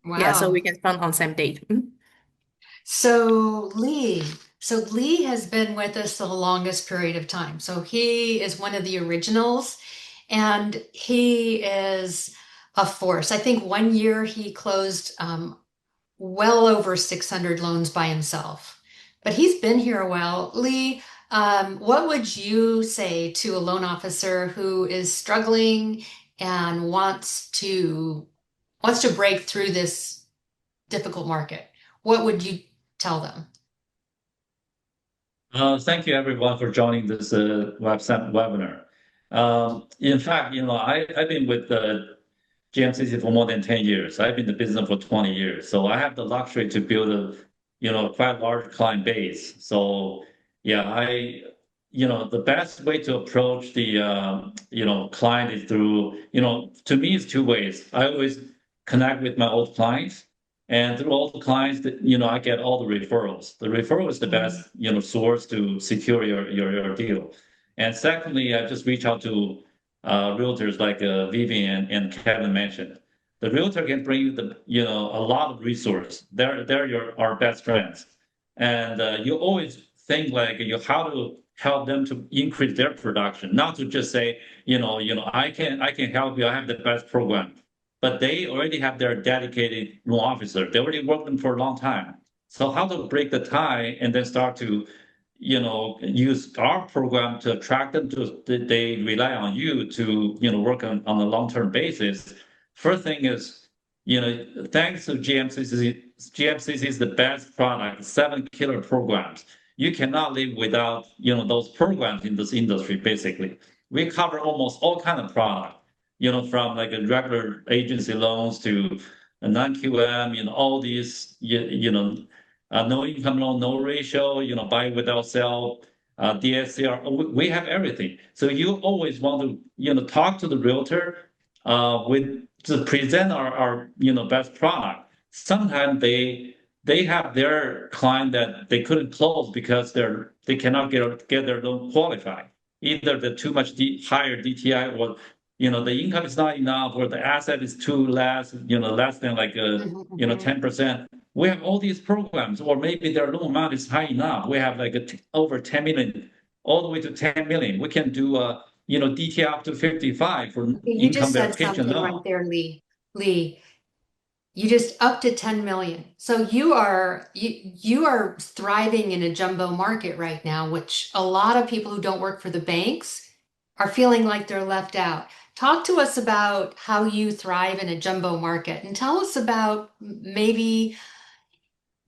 Yeah, so we Wow. can fund on same date. Mhm. So Lee, so Lee has been with us the longest period of time. So he is one of the originals and he is a force. I think one year he closed well over 600 loans by himself. But he's been here a while. Lee, what would you say to a loan officer who is struggling and wants to break through this difficult market? What would you tell them? Thank you everyone for joining this webinar. In fact, I've been with GMCC for more than 10 years. I've been in the business for 20 years. So I have the luxury to build quite large client base. So yeah, the best way to approach the, client is through, to me, it's two ways. I always connect with my old clients. And through all the clients that, I get all the referrals. The referral is the Mhm. best, source to secure your deal. And secondly, I just reach out to realtors like Vivian and Kevin mentioned. The realtor can bring you a lot of resource. They're our best friends, and you always think like how to help them to increase their production, not to just say I can help you. I have the best program, but they already have their dedicated loan officer. They already worked them for a long time. So how to break the tie and then start to use our program to attract them to, they rely on you to, work on a long-term basis. First thing is, thanks to GMCC, GMCC is the best product, seven killer programs. You cannot live without, those programs in this industry, basically. We cover almost all kind of product, from like a regular agency loans to a non-QM, all these, no income loan, no ratio, buy without sell, DSCR. We have everything. So you always want to, talk to the realtor with to present our best product. Sometimes they have their client that they couldn't close because they cannot get their loan qualified. Either the too much higher DTI or the income is not enough or the asset is too less, less than like Mhm, mhm. 10%. We have all these programs, or maybe their loan amount is high enough. We have like over 10 million, all the way to 10 million. We can do DTI up to 55 for Okay, you income just said verification something loan. right there, Lee. Lee, you just up to 10 million. So you are thriving in a jumbo market right now, which a lot of people who don't work for the banks are feeling like they're left out. Talk to us about how you thrive in a jumbo market and tell us about maybe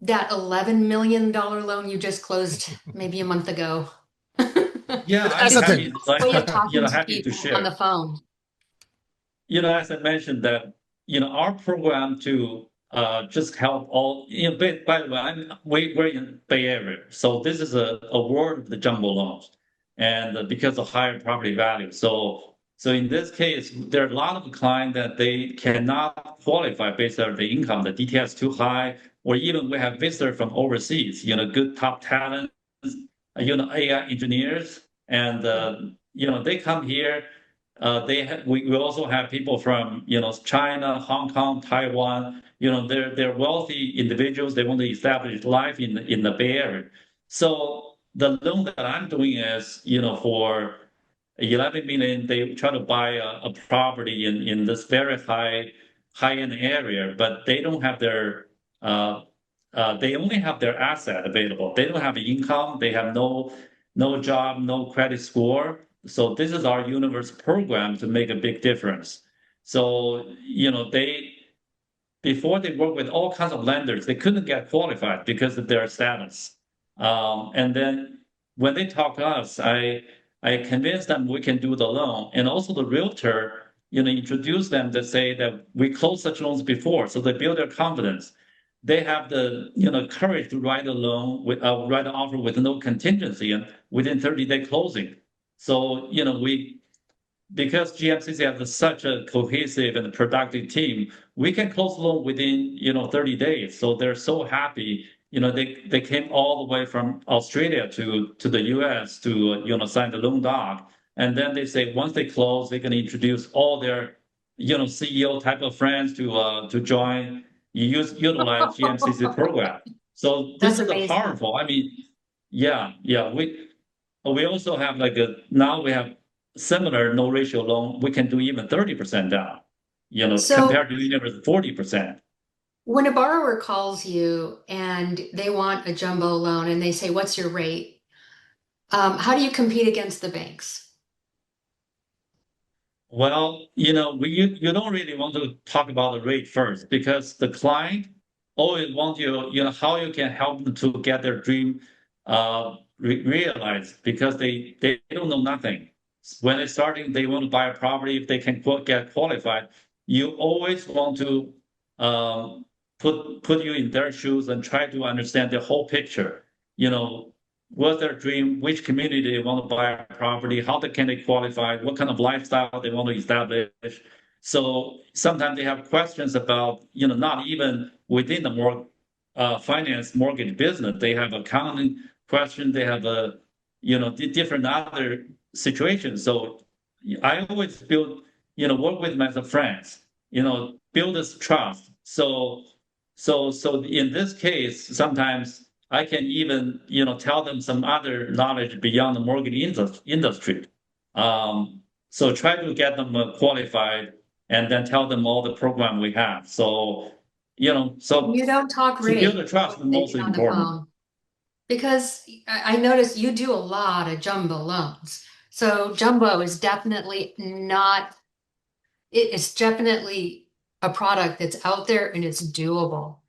that $11 million loan you just closed maybe a month ago. Yeah, I'm Just happy, a like, way of talking to happy to people on share. the phone. As I mentioned that, our program to just help all, by the way, we're in Bay Area. So this is a world of the jumbo loans and because of higher property value. So in this case, there are a lot of clients that they cannot qualify based on the income. The DTS too high, or even we have visitors from overseas, good top talent, AI engineers, and they come here. We also have people from China, Hong Kong, Taiwan. They're wealthy individuals. They want to establish life in the Bay Area. So the loan that I'm doing is for 11 million. They try to buy a property in this very high end area, but they don't have their they only have their asset available. They don't have income. They have no job, no credit score. So this is our universe program to make a big difference. So they before they work with all kinds of lenders, they couldn't get qualified because of their status. And then when they talk to us, I convince them we can do the loan, and also the realtor, introduce them to say that we closed such loans before, so they build their confidence. They have the courage to write a loan with write an offer with no contingency and within 30-day closing. So we because GMCC has such a cohesive and productive team, we can close loan within 30 days. So they're so happy. They came all the way from Australia to the US to sign the loan doc. And then they say once they close, they can introduce all their CEO type of friends to join. utilize GMCC program. So this That's is a amazing. powerful. I mean, yeah. We also have like a now we have similar no ratio loan. We can do even 30% down. So Compared to universe 40%. when a borrower calls you and they want a jumbo loan and they say, "What's your rate?" How do you compete against the banks? Well, you don't really want to talk about the rate first because the client always wants how you can help them to get their dream realized because they don't know nothing. When they're starting, they want to buy a property. If they can get qualified, you always want to um, put you in their shoes and try to understand the whole picture. You know, what's their dream, which community they want to buy a property, how can they qualify, what kind of lifestyle they want to establish. So sometimes they have questions about, not even within the finance mortgage business. They have accounting questions. They have different other situations. So I always work with them as a friends, build this trust. So in this case, sometimes I can even, tell them some other knowledge beyond the mortgage industry. So try to get them qualified and then tell them all the program we have. So, You so don't talk to build the rate trust when is they most get on the important. phone because I notice you do a lot of jumbo loans. So jumbo is definitely not, it's definitely a product that's out there and it's doable.